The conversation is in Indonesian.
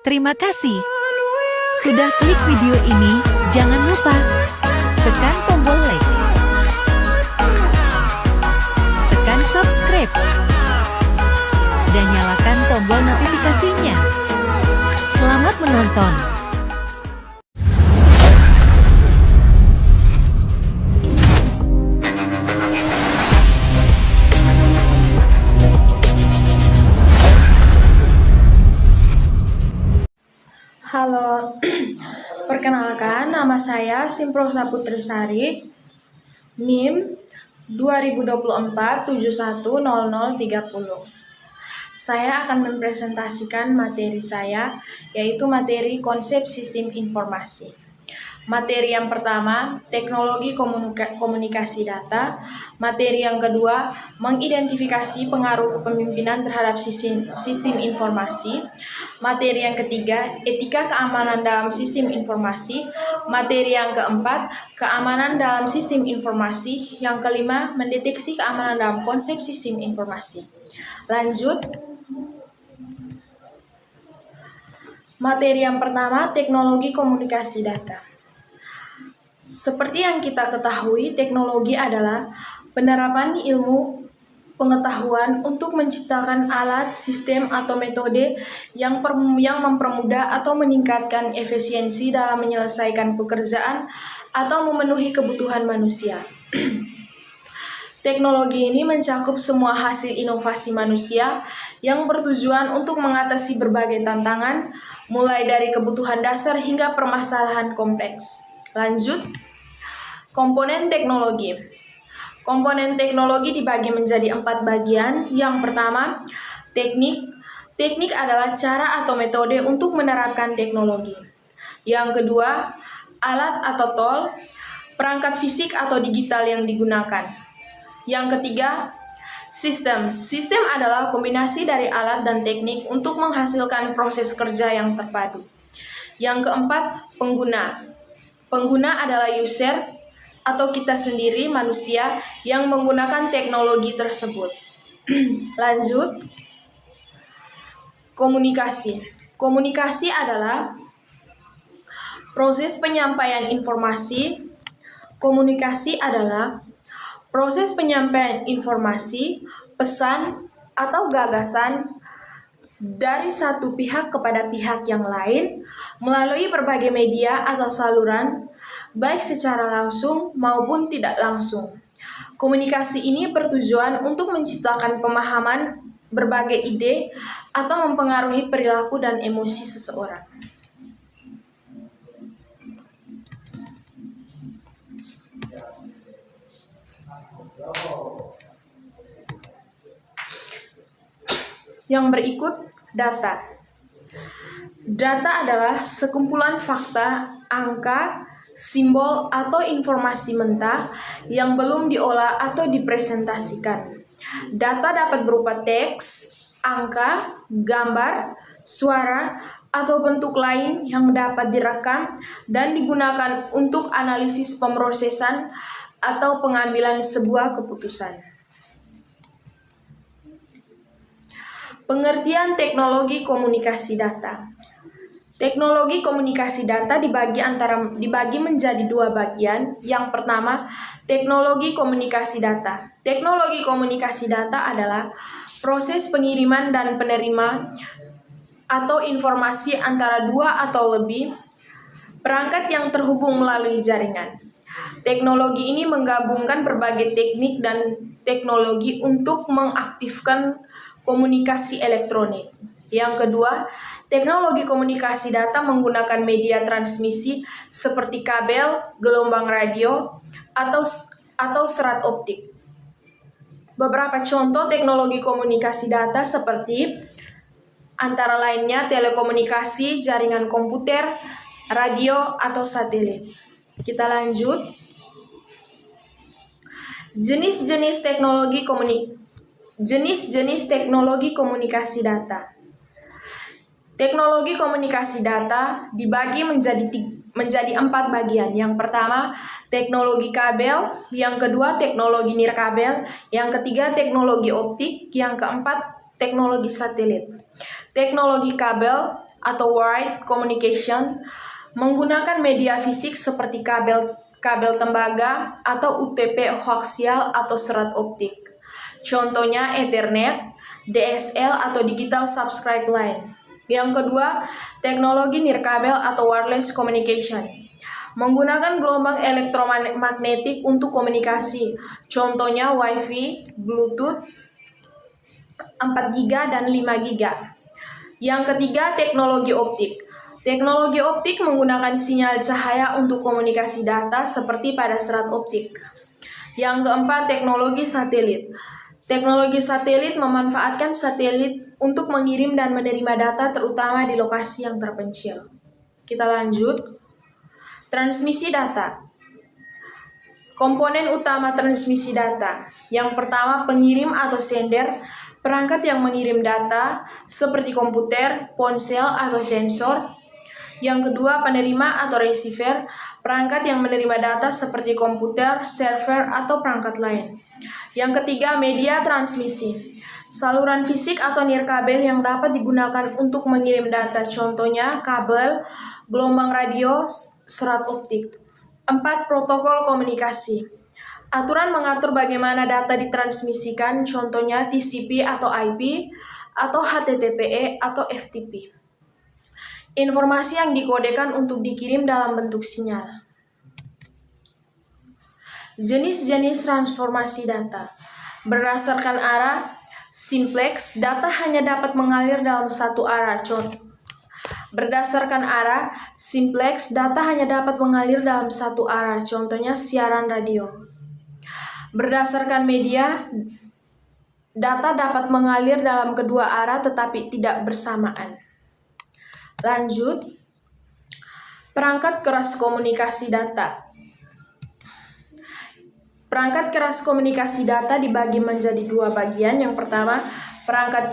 Terima kasih sudah klik video ini. Jangan lupa tekan tombol like, tekan subscribe, dan nyalakan tombol notifikasinya. Selamat menonton. Halo, perkenalkan nama saya Simprosa Putrisari, NIM 2024-710030. Saya akan mempresentasikan materi saya, yaitu materi konsep sistem informasi. Materi yang pertama, teknologi komunikasi data. Materi yang kedua, mengidentifikasi pengaruh kepemimpinan terhadap sistem informasi. Materi yang ketiga, etika keamanan dalam sistem informasi. Materi yang keempat, keamanan dalam sistem informasi. Yang kelima, mendeteksi keamanan dalam konsep sistem informasi. Lanjut. Materi yang pertama, teknologi komunikasi data. Seperti yang kita ketahui, teknologi adalah penerapan ilmu pengetahuan untuk menciptakan alat, sistem, atau metode yang mempermudah atau meningkatkan efisiensi dalam menyelesaikan pekerjaan atau memenuhi kebutuhan manusia. Teknologi ini mencakup semua hasil inovasi manusia yang bertujuan untuk mengatasi berbagai tantangan, mulai dari kebutuhan dasar hingga permasalahan kompleks. Lanjut, komponen teknologi. Komponen teknologi dibagi menjadi 4 bagian. Yang pertama, teknik. Teknik adalah cara atau metode untuk menerapkan teknologi. Yang kedua, alat atau tool, perangkat fisik atau digital yang digunakan. Yang ketiga, sistem. Sistem adalah kombinasi dari alat dan teknik untuk menghasilkan proses kerja yang terpadu. Yang keempat, pengguna. Pengguna adalah user atau kita sendiri manusia yang menggunakan teknologi tersebut. Lanjut. Komunikasi. Komunikasi adalah proses penyampaian informasi. Komunikasi adalah proses penyampaian informasi, pesan, atau gagasan dari satu pihak kepada pihak yang lain melalui berbagai media atau saluran, baik secara langsung maupun tidak langsung. Komunikasi ini bertujuan untuk menciptakan pemahaman berbagai ide atau mempengaruhi perilaku dan emosi seseorang. Yang berikut, data. Data adalah sekumpulan fakta, angka, simbol, atau informasi mentah yang belum diolah atau dipresentasikan. Data dapat berupa teks, angka, gambar, suara, atau bentuk lain yang dapat direkam dan digunakan untuk analisis pemrosesan atau pengambilan sebuah keputusan. Pengertian teknologi komunikasi data. Teknologi komunikasi data dibagi menjadi 2 bagian. Yang pertama, teknologi komunikasi data. Teknologi komunikasi data adalah proses pengiriman dan penerima atau informasi antara 2 atau lebih perangkat yang terhubung melalui jaringan. Teknologi ini menggabungkan berbagai teknik dan teknologi untuk mengaktifkan komunikasi elektronik. Yang kedua, teknologi komunikasi data menggunakan media transmisi seperti kabel, gelombang radio, atau serat optik. Beberapa contoh teknologi komunikasi data seperti antara lainnya telekomunikasi, jaringan komputer, radio, atau satelit. Kita lanjut. Jenis-jenis teknologi komunikasi data. Teknologi komunikasi data dibagi menjadi 4 bagian. Yang pertama, teknologi kabel. Yang kedua, teknologi nirkabel. Yang ketiga, teknologi optik. Yang keempat, teknologi satelit. Teknologi kabel atau wired communication menggunakan media fisik seperti kabel tembaga atau UTP koaksial atau serat optik. Contohnya Ethernet, DSL atau Digital Subscribe Line. Yang kedua, teknologi nirkabel atau wireless communication. Menggunakan gelombang elektromagnetik untuk komunikasi. Contohnya Wi-Fi, Bluetooth, 4GB dan 5GB. Yang ketiga, teknologi optik. Teknologi optik menggunakan sinyal cahaya untuk komunikasi data seperti pada serat optik. Yang keempat, teknologi satelit. Teknologi satelit memanfaatkan satelit untuk mengirim dan menerima data terutama di lokasi yang terpencil. Kita lanjut. Transmisi data. Komponen utama transmisi data. Yang pertama, pengirim atau sender, perangkat yang mengirim data seperti komputer, ponsel atau sensor. Yang kedua, penerima atau receiver, perangkat yang menerima data seperti komputer, server atau perangkat lain. Yang ketiga, media transmisi. Saluran fisik atau nirkabel yang dapat digunakan untuk mengirim data, contohnya kabel, gelombang radio, serat optik. 4. Protokol komunikasi. Aturan mengatur bagaimana data ditransmisikan, contohnya TCP atau IP, atau HTTPE atau FTP. Informasi yang dikodekan untuk dikirim dalam bentuk sinyal. Jenis-jenis transformasi data. Berdasarkan arah, simplex, data hanya dapat mengalir dalam satu arah. Berdasarkan arah, simplex, data hanya dapat mengalir dalam satu arah. Contohnya siaran radio. Berdasarkan media, data dapat mengalir dalam kedua arah tetapi tidak bersamaan. Lanjut. Perangkat keras komunikasi data. Perangkat keras komunikasi data dibagi menjadi dua bagian. Yang pertama, perangkat